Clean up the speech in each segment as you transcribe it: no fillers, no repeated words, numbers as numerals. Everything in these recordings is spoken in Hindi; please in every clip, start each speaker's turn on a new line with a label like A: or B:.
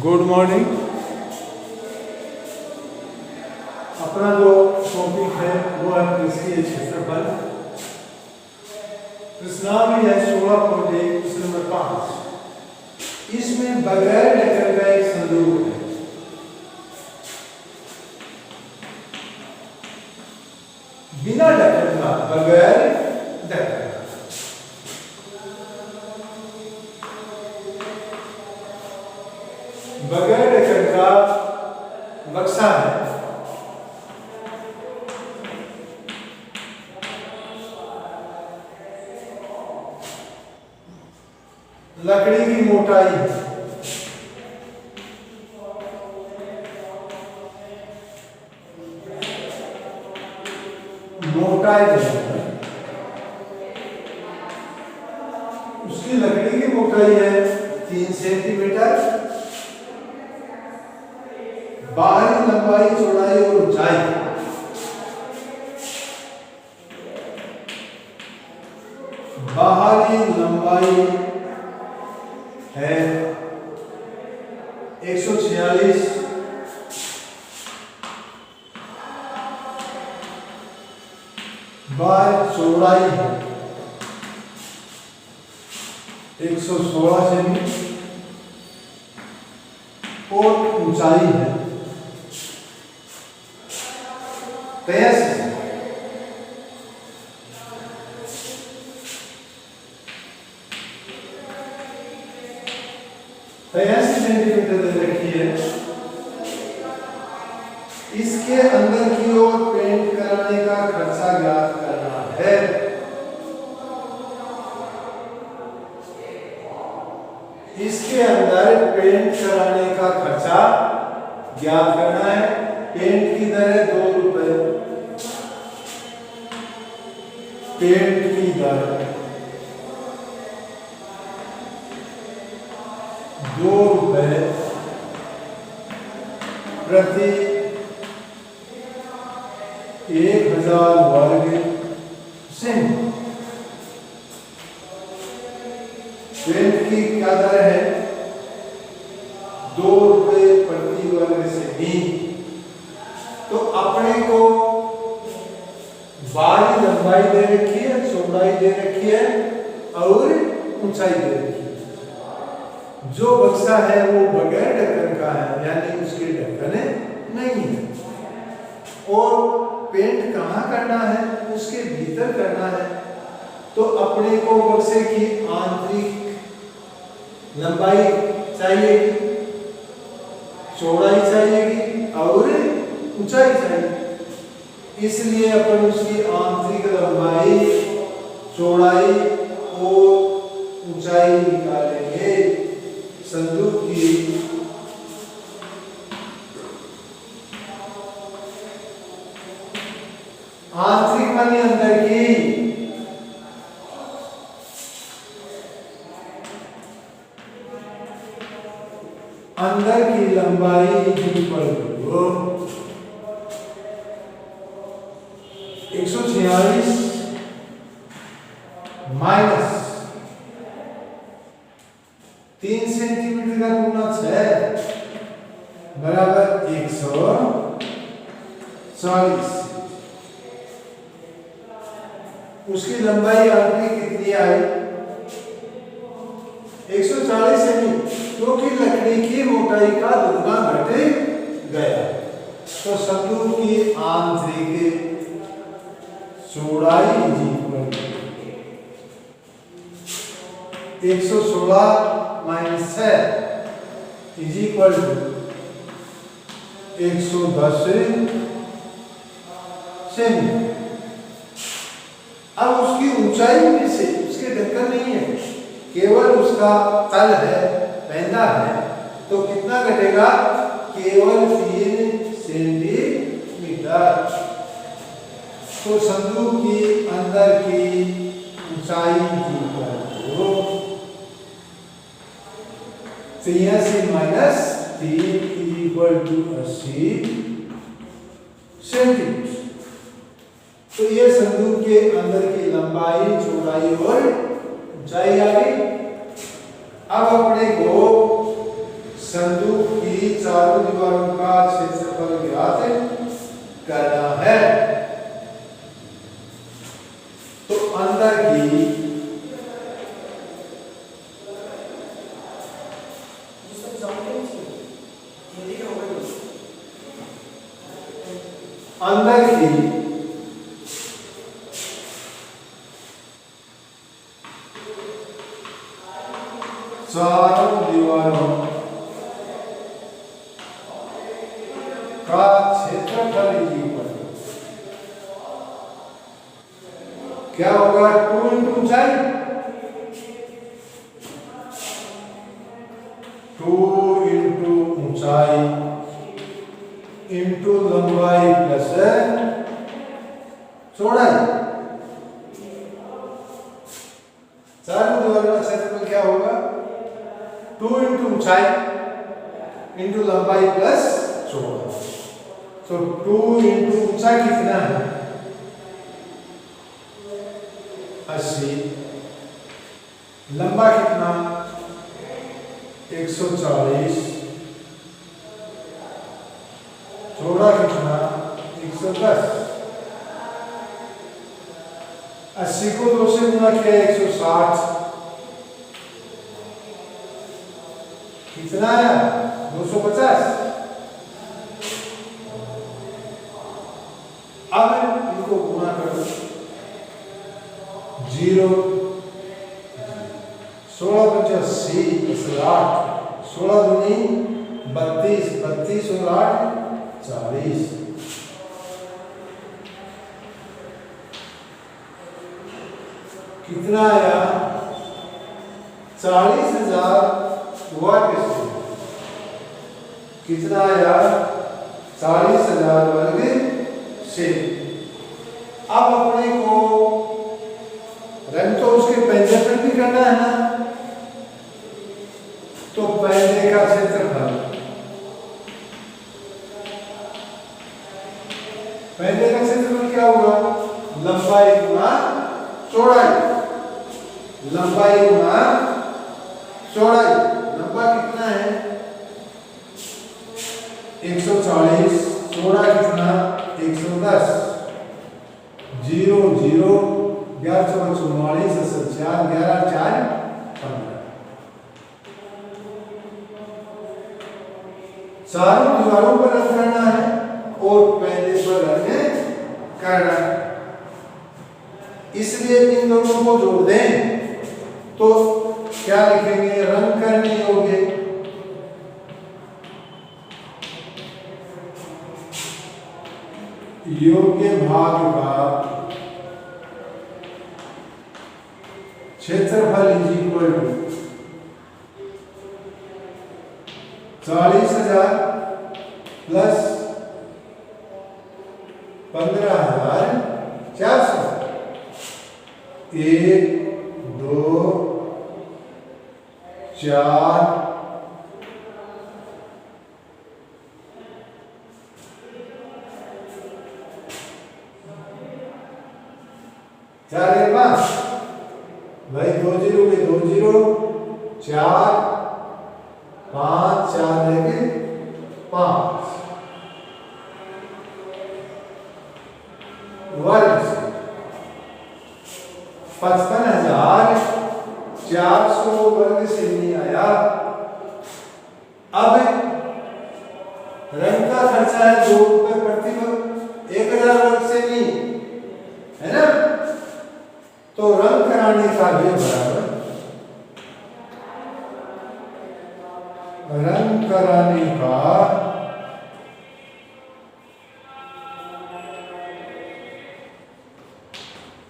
A: Good morning. अपना जो टॉपिक है वो है पृष्ठीय क्षेत्रफल। प्रश्नावली है 16.1 प्रश्न नंबर 5। इसमें बगैर ढक्कन का एक संदूक है। बिना ढक्कन का, बगैर ढक्कन का। बगैर ढक्कन का बक्सा है। लकड़ी की मोटाई है उसकी लकड़ी की मोटाई है 3 सेंटीमीटर। बाहरी लंबाई, चौड़ाई और ऊंचाई बाहरी लंबाई है 146, बाहर चौड़ाई है 116 सेमी और ऊंचाई है 83 सेंटीमीटर दे रखी है। इसके अंदर की ओर पेंट कराने का खर्चा ज्ञात करना है। इसके अंदर पेंट कराने का खर्चा ज्ञात करना है। पेंट की दर है 2 रुपए। पेंट की दर 2 रुपए प्रति 1000 वर्ग सेंट। पेंट की क्या दर है? 2 रुपए प्रति वर्ग सेमी। तो अपने को बाहरी लंबाई दे रखी है, चौड़ाई दे रखी है और ऊंचाई दे रखी है। जो बक्सा है वो बगैर ढक्कन का है, यानी उसके ढक्कन नहीं है। और पेंट कहाँ करना है? उसके भीतर करना है। तो अपने को बक्से की आंतरिक लंबाई चाहिएगी, चौड़ाई चाहिएगी और ऊंचाई चाहिए। इसलिए अपन उसकी आंतरिक लंबाई, चौड़ाई और ऊंचाई निकालेंगे। संदूक की आंतरिक मानी अंदर की, अंदर की लंबाई 146 माइनस 3 सेंटीमीटर का गुना 6 बराबर 140। उसकी लंबाई आपकी कितनी आई? 140 सेमी, क्योंकि लकड़ी की मोटाई का दुगना घट गया। तो संदूक की आंतरिक चौड़ाई 116 minus 6 is equal to 110 cm. अब उसकी ऊंचाई में से, उसके ढक्कन नहीं है, केवल उसका तल है, पैंदा है, तो कितना घटेगा? केवल 3 सेंटीमीटर। तो संदूक की अंदर की ऊंचाई 83 माइनस 3 इक्वल टू 80 सेंटीमीटर। तो ये संदूक के अंदर की लंबाई, चौड़ाई और ऊंचाई आ गई। अब अपने को संदूक की चारों दीवारों का क्षेत्रफल ज्ञात करना है। तो अंदर की चारों दीवारों का क्षेत्रफल क्या होगा? 2 इंटू ऊंचाई, 2 इंटू ऊंचाई इंटू लंबाई प्लस चौड़ाई। चारों दीवारों का क्षेत्रफल क्या होगा? 2 इंटू ऊंचाई इंटू लंबाई प्लस चौड़ाई। तो 2 इंटू ऊंचाई कितना है? 80। लंबा कितना? 140। चौड़ा कितना? 110। 80 को 2 से गुणा किया 160। कितना आया? 250। अब इनको गुणा करो। 0 16 × 80 60। 16 दूनी 32। 32 और 8 40। कितना आया? 40,000 वर्ग सेंटीमीटर। कितना आया? 40,000 वर्ग सेंटीमीटर। अब अपने को रंग तो उसके पैंजे पर भी करना है ना, तो पैंजे का क्षेत्रफल, पैंजे का क्षेत्रफल क्या होगा? लंबाई गुना चौड़ाई। लंबाई गुना चौड़ाई। लंबा कितना है? 140। चौड़ा कितना? 110। 0 0 11 × 44 4 11 4 15। चारों दीवारों पर रंग करना है और पैंजे पर रंग करना है। इसलिए इन दोनों को जोड़ दें तो क्या लिखेंगे? रंग करने योग्य भाग का क्षेत्रफल = 40,000 प्लस 15,400। 1 2 4 4 1 5 भाई 2 0 के 2 0 4 5 4 लेके 5 वर्ग से 55,400 वर्ग से नहीं आया। अब रंग का खर्चा है 2 रुपए प्रति वर्ग, 1000 वर्ग से नहीं है ना। तो रंग कराने का भी बराबर, रंग कराने का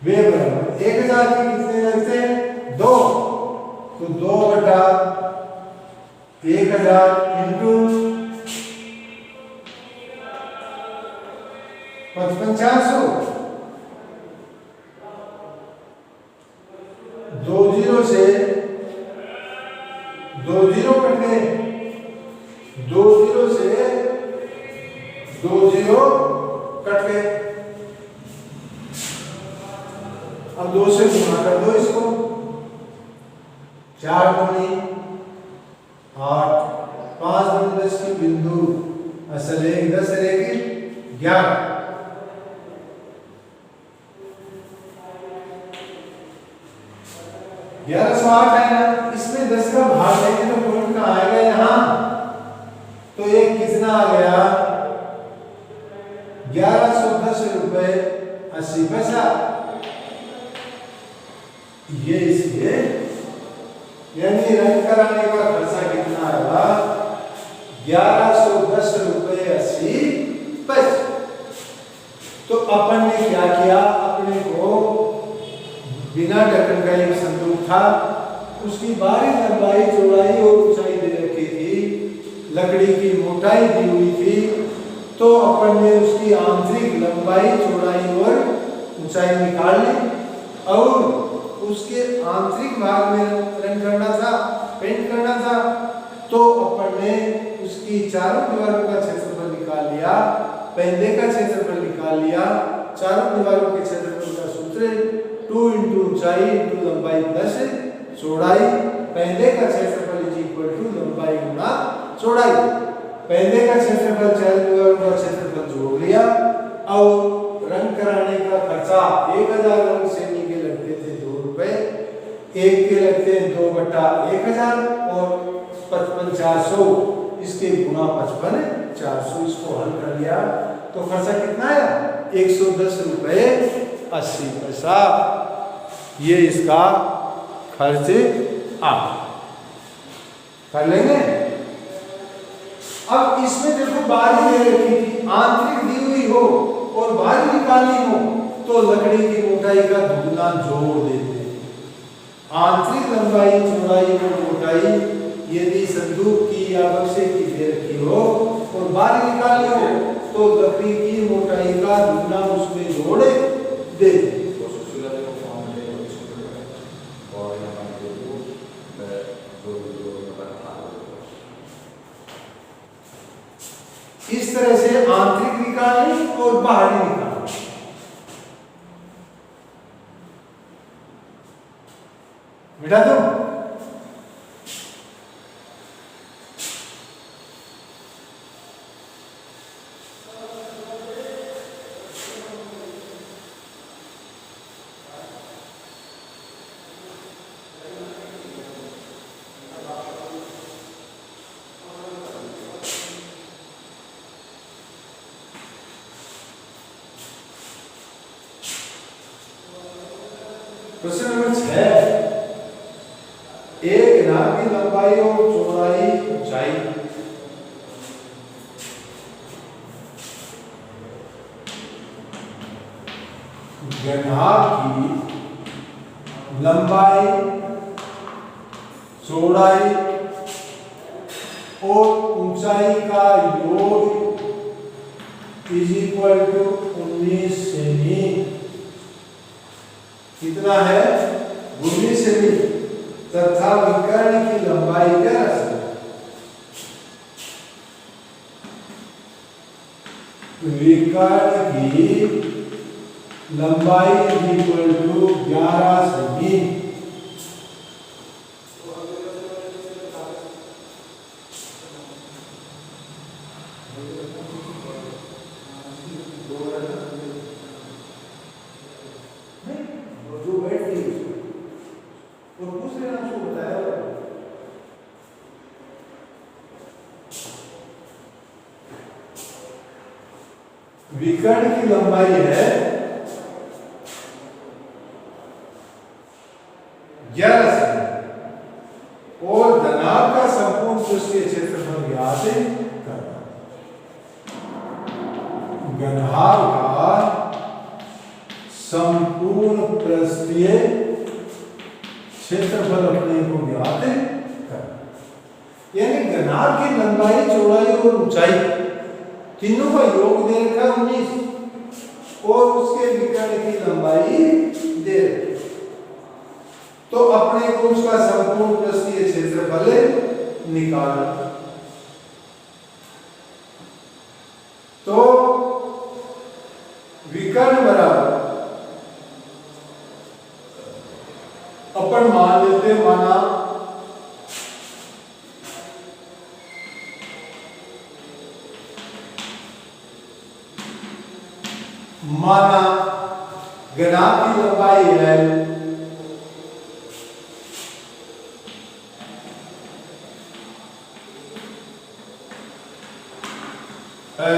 A: वे बराबर 1000 के कितने लगते हैं? 2। तो 2 बटा 1000 इंटू 55,400। 2 0 से 2 0 कट गए। 2 0 से 2 0 कट गए। अब 2 से गुणा कर दो इसको। 4 दूनी 8 5 दूनी 10 की बिंदु असल 1 10 रहेगी 11। 1108 है ना, इसमें 10 का भाग लेंगे तो पॉइंट कहाँ आएगा यहाँ, तो ये कितना आ गया 1110 रुपए 80 पैसा। ये इसलिए यानी रंग कराने का खर्चा कितना आएगा 1110 रुपए 80 पैसे। तो अपन ने क्या किया, अपने को बिना ढक्कन का एक संदूक था, उसकी बाहरी लंबाई चौड़ाई और ऊंचाई दे रखी थी, लकड़ी की मोटाई दी हुई थी, तो अपन ने उसकी आंतरिक लंबाई चौड़ाई और ऊंचाई निकाल ली और उसके आंतरिक भाग में रंग करना था, पेंट करना था, तो अपन ने उसकी चारों दीवारों का क्षेत्रफल निकाल लिया, पैंदे का क्षेत्रफल निकाल लिया। चारों दीवारों के क्षेत्रफल का सूत्र 2 × ऊंचाई × लंबाई प्लस चौड़ाई। पैंदे का क्षेत्रफल इज इक्वल टू लंबाई गुणा चौड़ाई। पैंदे का क्षेत्रफल चारों दीवारों का क्षेत्रफल जोड़ लिया और रंग कराने का खर्चा 1000 रंग सेनी के लगते थे 2 रुपए, एक के लगते हैं 2/1000 और 55,400 इसके गुणा 55,400। इसको हल कर लिया तो खर्चा कितना आया 110 रुपए 80 पैसा। ये इसका खर्च आ कर लेंगे। अब इसमें देखो बाहरी दे रखी थी, आंतरिक दी हुई हो और बाहरी निकालनी हो तो लकड़ी की मोटाई का दुगना जोड़ देते हैं। आंतरिक लंबाई चौड़ाई और मोटाई यदि संदूक की या बक्से की दे रखी हो और बाहरी निकालनी हो तो लकड़ी की मोटाई का दुगना उसमें जोड़ देते। इस तरह से आंतरिक निकालनी और बाहरी निकालनी। मिटा दो। प्रश्न नंबर 6, एक नाव की लंबाई और चौड़ाई ऊंचाई नाव की लंबाई चौड़ाई और ऊंचाई का योग इज इक्वल टू 19 सेमी। कितना है 19 सेमी तथा विकर्ण की लंबाई क्या है, विकर्ण की लंबाई इक्वल टू 11 सेमी। विकर्ण की लंबाई है 11 सेमी और धनाभ का संपूर्ण पृष्ठीय क्षेत्रफल ज्ञात करना। घनाभ का संपूर्ण पृष्ठीय क्षेत्रफल अपने को ज्ञात करना। यानी घनाभ की लंबाई चौड़ाई और ऊंचाई तीनों का योग दे रखा 19 और उसके विकर्ण की लंबाई दे रखी, तो अपने को उसका संपूर्ण पृष्ठीय क्षेत्रफल निकालना। तो विकर्ण बराबर अपन मान लेते, माना माना घना की लंबाई है L,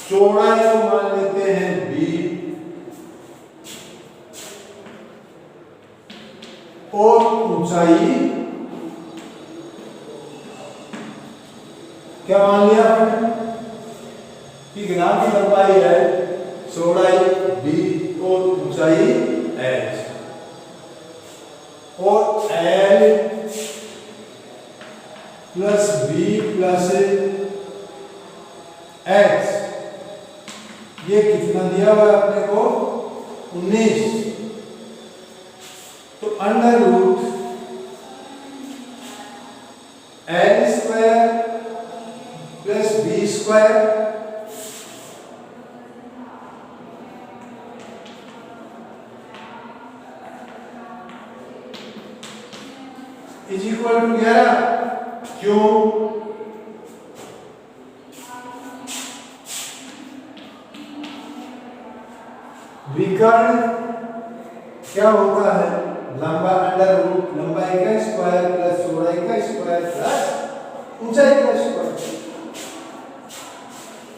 A: चौड़ाई को मान लेते हैं B और ऊंचाई क्या मान लिया आपने कि घना की लंबाई है, चौड़ाई B और ऊंचाई H, और L plus B plus H ये कितना दिया हुआ है अपने को 19, तो under root L square plus B square is equal to 11। क्यों? विकर्ण क्या होता है, लंबा अंडर रूट लंबाई का स्क्वायर प्लस चौड़ाई का स्क्वायर प्लस ऊंचाई का स्क्वायर।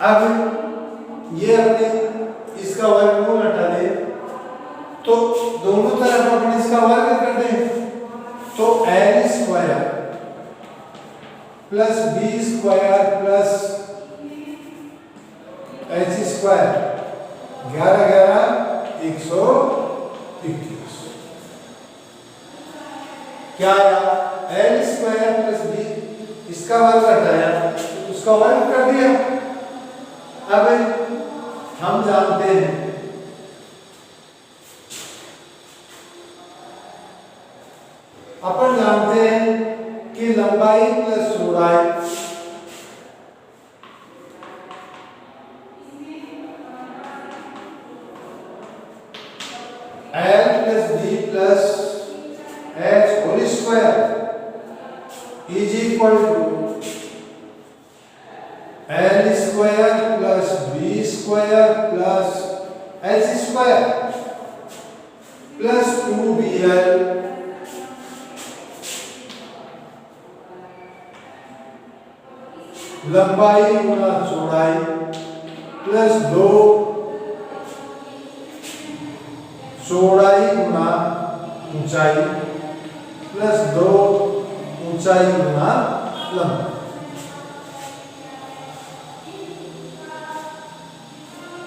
A: अब ये अपने इसका वर्गमूल हटा दे तो दोनों तरफ अपन इसका वर्ग कर दें, तो L square plus B square plus H square 11 11 121 क्या आया, L स्क्वायर प्लस B इसका वर्ग हटाया उसका वर्ग कर दिया। अब हम जानते हैं अपन जानते हैं कि लंबाई प्लस चौड़ाई L plus B plus H whole square is equal to L square plus B square plus H square plus 2BL लंबाई गुना चौड़ाई प्लस 2 चौड़ाई गुना ऊंचाई प्लस 2 ऊंचाई गुना लंबाई।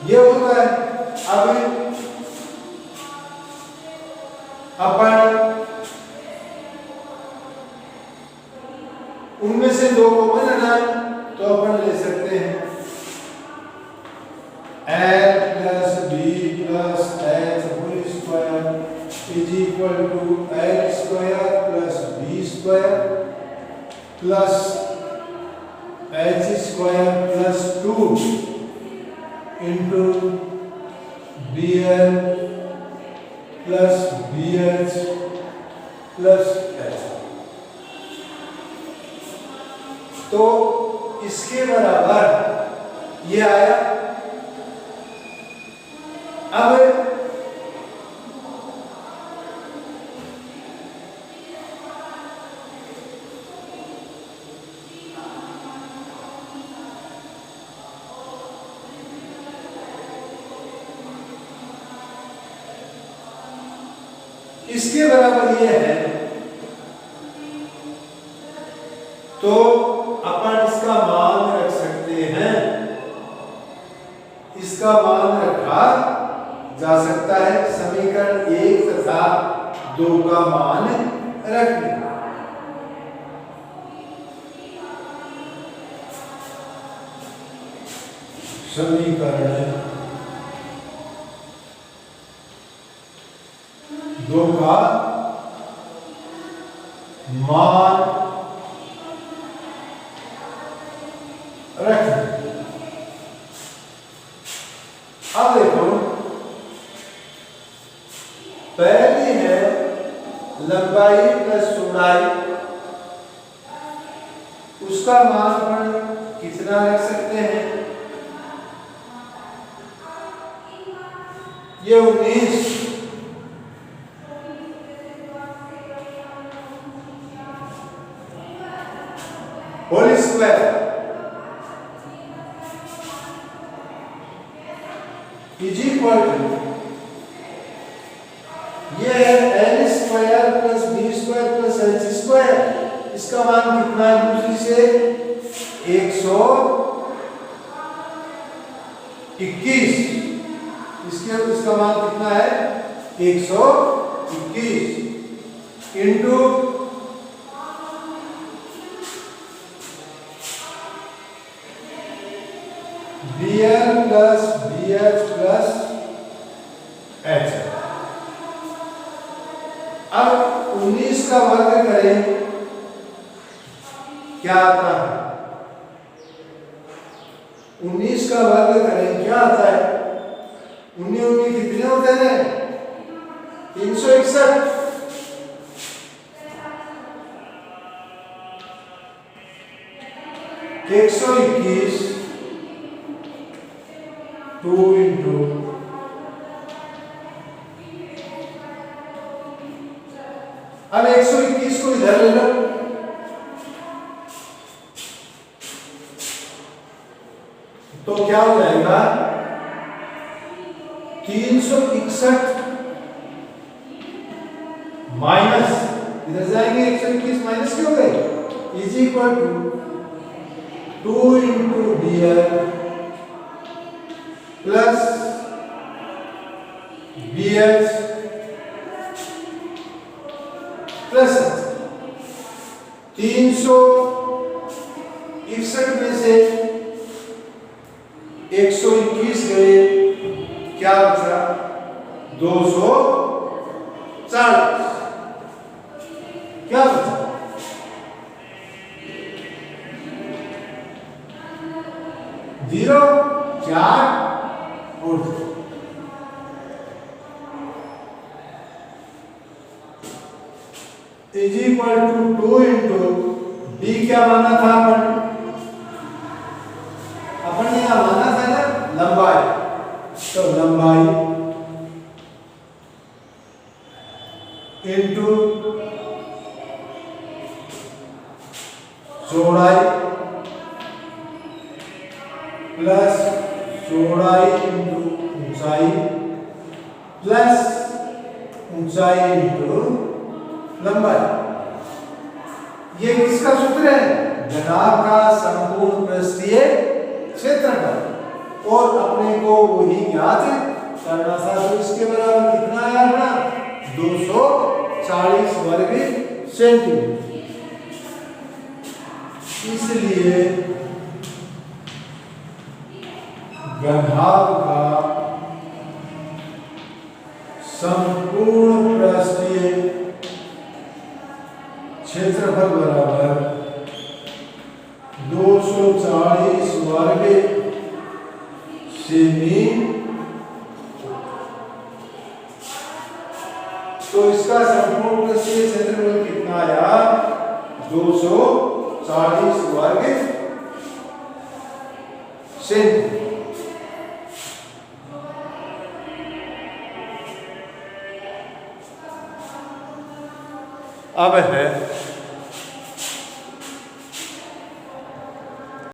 A: ये होता है। अब अपन उनमें से दो को बनाना है तो अपन ले सकते हैं L plus B plus H whole square is equal to L square plus B square plus H square plus 2 into BL plus BH plus H। तो इसके बराबर ये आया। अब इसके बराबर ये है तो अपन इसका मान रख सकते हैं, इसका मान रखा जा सकता है। समीकरण 1 तथा 2 का मान रख लें। समीकरण 2 का मान रख। अब देखो पहली है लंबाई प्लस चौड़ाई उसका मान अपन कितना रख सकते हैं? ये 19 whole square is equal to, ये है L square plus B square plus H square. इसका मान कितना है दूसरी से? 121। इसका मान कितना है? 121 into BL plus BH plus H। अब 19 का वर्ग करें, क्या आता है? 19 का वर्ग करें क्या आता है? 19 कितने होते हैं? 361। 121 2 इंटू अब 121 को इधर ले लो, तो क्या हो जाएगा? 361 माइनस, इधर जाएंगे 121 माइनस क्यों हो गए? Is equal to 2 into BL plus BH plus 361 में से 121 गए, क्या बचा? 240। क्या बचा? 0 4 और 2। Is equal to 2 into D, क्या माना था अपन ने यहाँ माना था ना लंबाई, तो लंबाई इंटू चौड़ाई प्लस चौड़ाई इंटू ऊंचाई प्लस ऊंचाई इंटू लंबाई। ये किसका सूत्र है? घनाभ का संपूर्ण पृष्ठीय क्षेत्रफल। और अपने को वही ज्ञात करना था, तो इसके बराबर कितना है अपना? 240 वर्ग सेंटीमीटर। इसलिए घनाभ का संपूर्ण पृष्ठीय क्षेत्रफल बराबर 240 वर्ग सेमी। तो इसका संपूर्ण पृष्ठीय क्षेत्रफल कितना आया? 240 वर्ग सेंटीमीटर। अब है